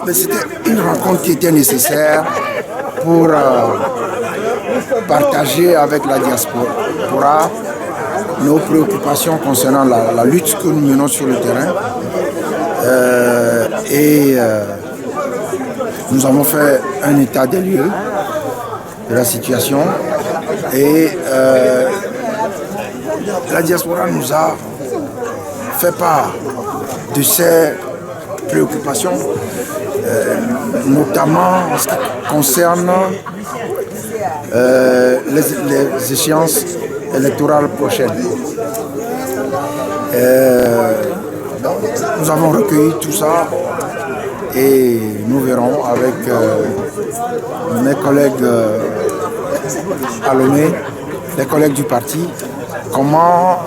Mais c'était une rencontre qui était nécessaire pour partager avec la diaspora nos préoccupations concernant la lutte que nous menons sur le terrain. Nous avons fait un état des lieux de la situation et la diaspora nous a fait part de ses préoccupations, notamment en ce qui concerne les échéances électorales prochaines. Nous avons recueilli tout ça et nous verrons avec mes collègues à Lomé, les collègues du parti, comment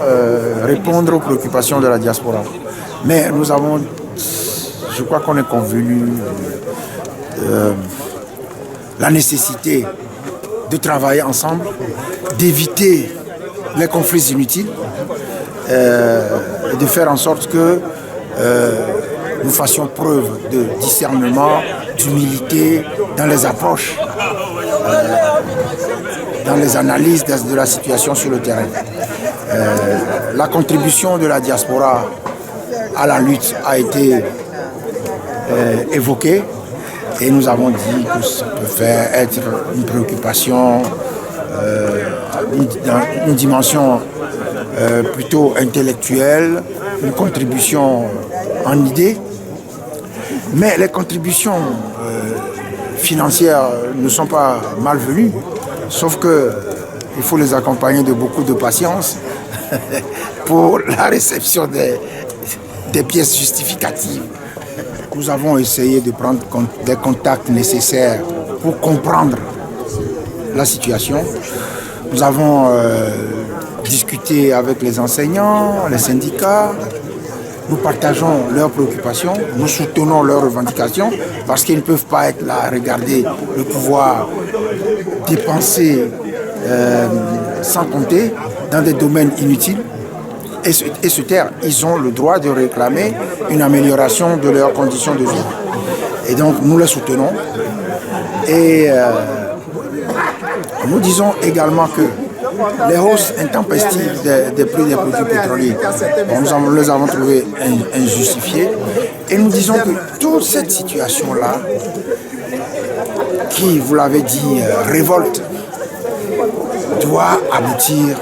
répondre aux préoccupations de la diaspora. Mais nous avons, je crois qu'on est convenu la nécessité de travailler ensemble, d'éviter les conflits inutiles, et de faire en sorte que nous fassions preuve de discernement, d'humilité dans les approches, dans les analyses de la situation sur le terrain. La contribution de la diaspora à la lutte a été évoquée et nous avons dit que ça peut faire être une préoccupation, une dimension plutôt intellectuelle, une contribution en idées. Mais les contributions financières ne sont pas malvenues, sauf qu'il faut les accompagner de beaucoup de patience pour la réception des pièces justificatives. Nous avons essayé de prendre des contacts nécessaires pour comprendre la situation. Nous avons discuté avec les enseignants, les syndicats. Nous partageons leurs préoccupations, nous soutenons leurs revendications parce qu'ils ne peuvent pas être là à regarder le pouvoir dépenser sans compter dans des domaines inutiles et se taire. Ils ont le droit de réclamer une amélioration de leurs conditions de vie. Et donc nous les soutenons et nous disons également que les hausses intempestives des prix des produits pétroliers, nous les avons trouvées injustifiées. Et nous disons que toute cette situation-là, qui, vous l'avez dit, révolte, doit aboutir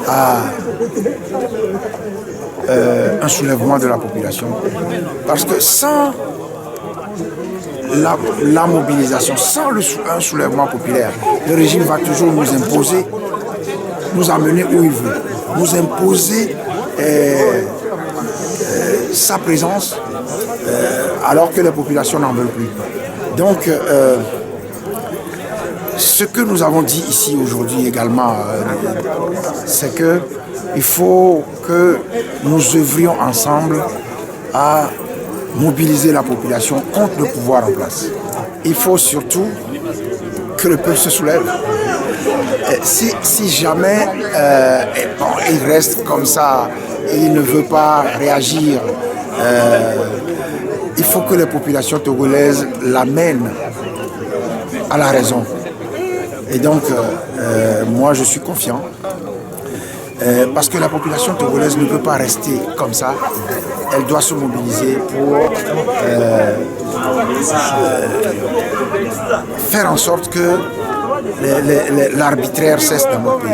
à un soulèvement de la population. Parce que sans la mobilisation, sans un soulèvement populaire, le régime va toujours nous imposer, nous amener où il veut, nous imposer sa présence alors que les populations n'en veulent plus. Donc, ce que nous avons dit ici aujourd'hui également, c'est qu'il faut que nous œuvrions ensemble à mobiliser la population contre le pouvoir en place. Il faut surtout que le peuple se soulève. Si jamais il reste comme ça et il ne veut pas réagir, il faut que les populations togolaises l'amènent à la raison. Et donc, moi je suis confiant. Parce que la population togolaise ne peut pas rester comme ça. Elle doit se mobiliser pour faire en sorte que l'arbitraire cesse dans notre pays.